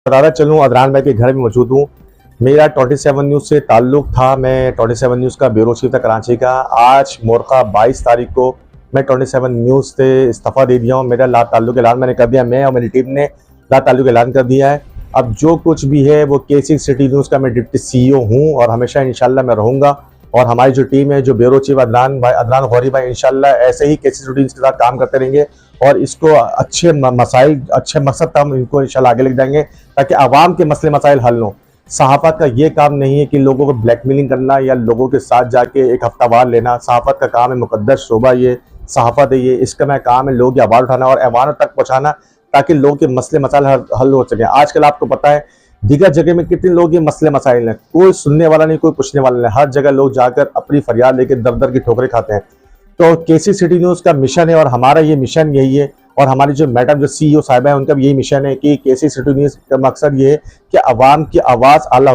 बताता चलूँ, अदनान भाई के घर में मौजूद हूँ। मेरा 27 न्यूज़ से ताल्लुक़ था। मैं 27 न्यूज़ का ब्यूरो चीफ था कराची का। आज मोरखा 22 तारीख को मैं 27 न्यूज़ से इस्तीफ़ा दे दिया हूँ। मेरा ला ताल्लुक़ ऐलान मैंने कर दिया। मैं और मेरी टीम ने ला ताल्लुक़ ऐलान कर दिया है। अब जो कुछ भी है वो के6 सिटी न्यूज़ का मैं डिप्टी CEO हूँ और हमेशा इंशाल्लाह मैं रहूँगा। और हमारी जो टीम है, जो ब्यूरो चीफ अदनान गौहरी भाई, इंशाल्लाह ऐसे ही के6 सिटी न्यूज़ के साथ काम करते रहेंगे और इसको अच्छे मसाइल, अच्छे मकसद तक हम इनको इंशाल्लाह आगे लेके जाएंगे ताकि आवाम के मसले मसाइल हल हों। सहाफ़त का ये काम नहीं है कि लोगों को ब्लैकमेलिंग करना या लोगों के साथ जाके एक हफ्तावार लेना। सहाफ़त का काम है, मुक़द्दस शोबा ये सहाफ़त है, ये इसका मैं काम है लोगों की आवाज़ उठाना और ऐवानों तक पहुँचाना ताकि लोगों के मसले मसाइल हल हो सकें। आजकल आपको पता है दीगर जगह में कितने लोग ये मसले मसाइल हैं, कोई सुनने वाला नहीं, कोई पूछने वाला नहीं। हर जगह लोग जाकर अपनी फरियाद लेकर दर दर की ठोकरें खाते हैं। तो के6 सिटी न्यूज़ का मिशन है और हमारा ये मिशन यही है और हमारी जो मैडम जो CEO साहिबा है उनका भी यही मिशन है कि के6 सिटी न्यूज़ का मकसद ये है कि अवाम की आवाज़ आला